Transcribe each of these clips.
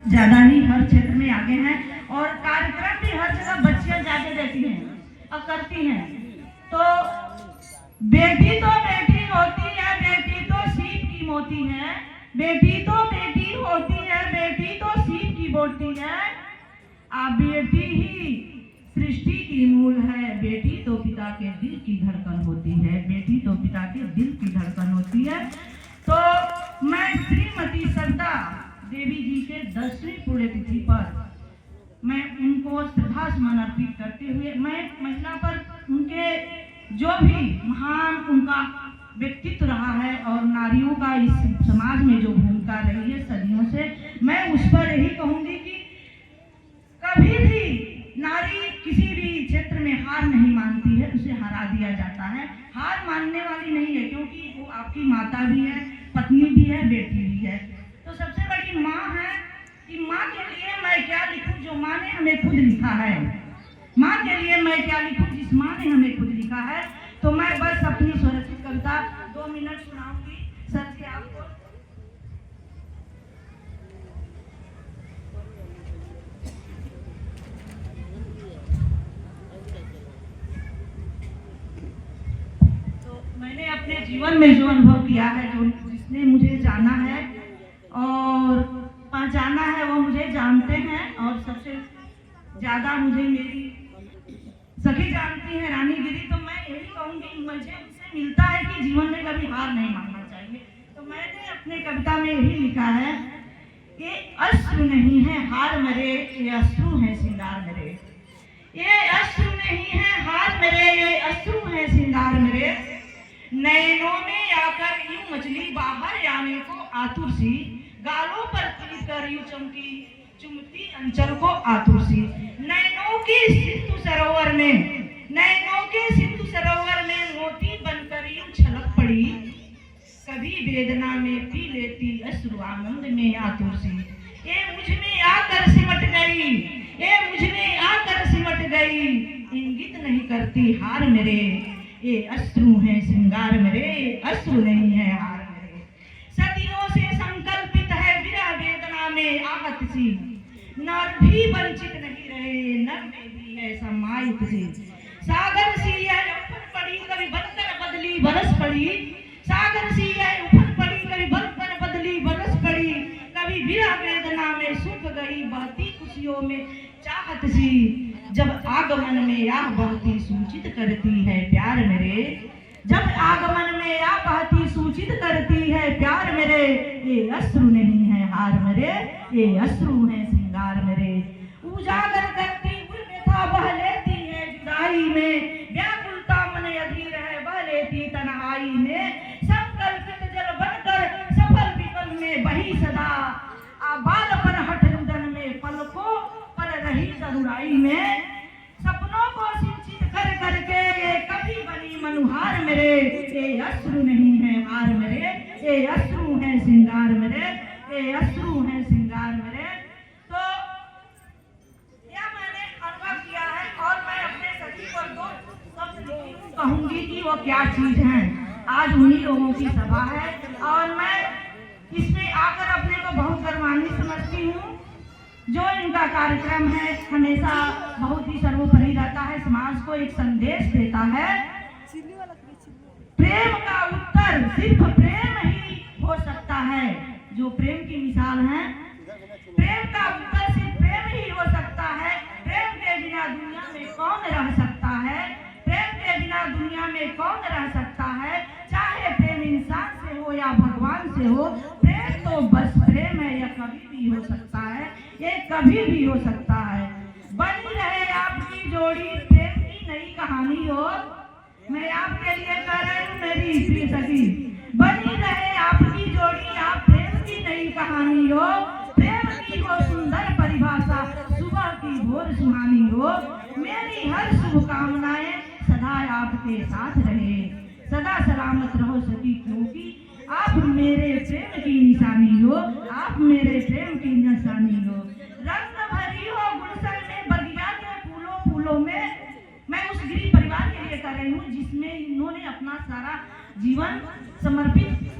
ज्यादा ही हर क्षेत्र में आगे हैं और कार्यक्रम भी हर जगह बच्चियां ज्यादा देती हैं और करती हैं। तो बेटी तो बेटी होती है, बेटी तो सीप की मोती है, बेटी तो बेटी होती है, बेटी तो सीप की बोटी है। बेटी ही सृष्टि की मूल है, बेटी तो पिता के दिल की धड़कन होती है, बेटी तो पिता के दिल की धड़कन होती है। तो मैं श्रीमती सरदा देवी जी के 10वीं पुण्यतिथि पर मैं उनको श्रद्धा सुमन अर्पित करते हुए मैं महिला पर उनके जो भी महान उनका व्यक्तित्व रहा है और नारियों का इस समाज में जो भूमिका रही है सदियों से, मैं उस पर यही कहूंगी कि कभी भी नारी किसी भी क्षेत्र में हार नहीं मानती है, उसे हरा दिया जाता है। हार मानने वाली नहीं है, क्योंकि वो आपकी माता भी है, पत्नी भी है, बेटी भी है। तो सबसे बड़ी माँ है कि माँ के लिए मैं क्या लिखूं जो माँ ने हमें खुद लिखा है, माँ के लिए मैं क्या लिखूं जिस माँ ने हमें खुद लिखा है। तो मैं बस अपनी स्वरचित कविता 2 मिनट सुनाऊंगी सर से आपको। मैंने अपने जीवन में जो अनुभव किया है, जो जिसने मुझे जाना है और पहचाना है वो मुझे जानते हैं, और सबसे ज्यादा मुझे मेरी सखी जानती है रानी गिरी। तो मैं यही कहूँगी मुझे उससे मिलता है कि जीवन में कभी हार नहीं मानना चाहिए। तो मैंने अपने कविता में यही लिखा है कि अश्रु नहीं है हार मेरे, ये अश्रु है श्रृंगार मेरे, ये अश्रु नहीं है हार मेरे, ये अश्रु है श्रृंगार मेरे। नैनों में आकर यूं मछली बाहर आने को आतुर सी, गालों पर तिल कर यूं चमकी चुमती अंचल को आतुर सी। नैनों के सिंधु सरोवर में, नैनों के सिंधु सरोवर में मोती बनकर यूं छलक पड़ी, कभी वेदना में पी लेती अश्रु आनंद में आतुर सी। ये मुझ में आकर सिमट गई, ये मुझ में आकर सिमट गई, इंगित नहीं करती हार मेरे, ये अश्रु है श्रृंगार मेरे, अश्रु नहीं है हार मेरे। सदियों से संकल्पित है विरह वेदना में आहत सी, नर भी वंचित नहीं रहे, नर में भी है समाहित सी। सागर सी है उफन पड़ी कभी बनकर बदली बरस पड़ी, सागर सी है उफन पड़ी कभी बनकर बदली बरस पड़ी, कभी विरह वेदना में सूख गई बहती खुशियों में चाहत सी। जब आगमन में यह बहती सूचित करती है प्यार मेरे, जब आगमन में यह बहती सूचित करती है प्यार मेरे, ये अश्रु नहीं है हार मेरे, ये अश्रु है श्रृंगार मेरे। उजागर करती उर्मिता बह लेती है जुदाई में, व्याकुलता मन अधीर है बह लेती तन्हाई में, संकल्पित जल बनकर सफल विकल में बही सदा, बाल पर हठ रुदन में पलकों पर रही तरुणाई में, सपनों को सिंचित कर करके ये कभी बनी मनुहार मेरे, ये अश्रु नहीं है हार मेरे, ये अश्रु है श्रृंगार मेरे, ये अश्रु है श्रृंगार मेरे। तो यह मैंने अनुभव किया है और मैं अपने सखी को 2 शब्द कहूंगी कि वो क्या चीज है। आज उन्हीं लोगों की सभा है और मैं इसमें आकर अपने को बहुत गर्वान्वित समझती हूँ। जो इनका कार्यक्रम है हमेशा बहुत ही सर्वोपरि रहता है, समाज को एक संदेश देता है। प्रेम का उत्तर सिर्फ प्रेम ही हो सकता है, जो प्रेम की मिसाल है, प्रेम का उत्तर सिर्फ प्रेम ही हो सकता है। प्रेम के बिना दुनिया में कौन रह सकता है, प्रेम के बिना दुनिया में कौन रह सकता है, चाहे प्रेम इंसान से हो या भगवान से हो, प्रेम तो बस प्रेम है, यह कभी भी हो सकता है, ये कभी भी हो सकता है। बनी रहे आपकी जोड़ी प्रेम की नई कहानी हो, मैं आपके लिए कह रही हूँ मेरी प्रिय सखी, बनी रहे आपकी जोड़ी आप प्रेम की नई कहानी हो, प्रेम की हो सुंदर परिभाषा सुबह की भोर सुहानी हो। मेरी हर शुभकामनाएं सदा आपके साथ रहे, सदा सलामत रहो सखी, क्योंकि आप मेरे प्रेम की निशानी हो, आप मेरे प्रेम की निशानी हो। रंग भरी हो गुलशन में बगिया के फूलों फूलों में, मैं उस गिरी परिवार के लिए कर रही हूँ जिसमें इन्होंने अपना सारा जीवन समर्पित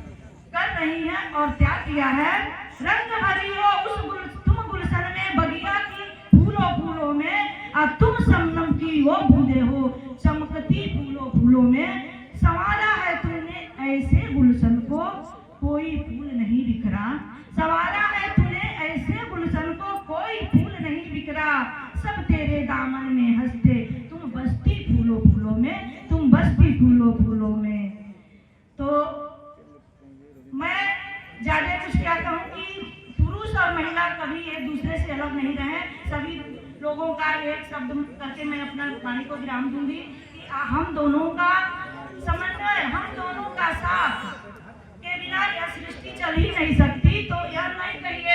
कर रही है और त्याग किया है। रंग भरी हो उस तुम पुरुष और महिला कभी एक दूसरे से अलग नहीं रहे। सभी लोगों का एक शब्द करके मैं अपना वाणी को विराम दूंगी कि हम दोनों का समन्वय, हम दोनों का साथ के बिना यह सृष्टि चल ही नहीं सकती। तो यह नहीं कहिए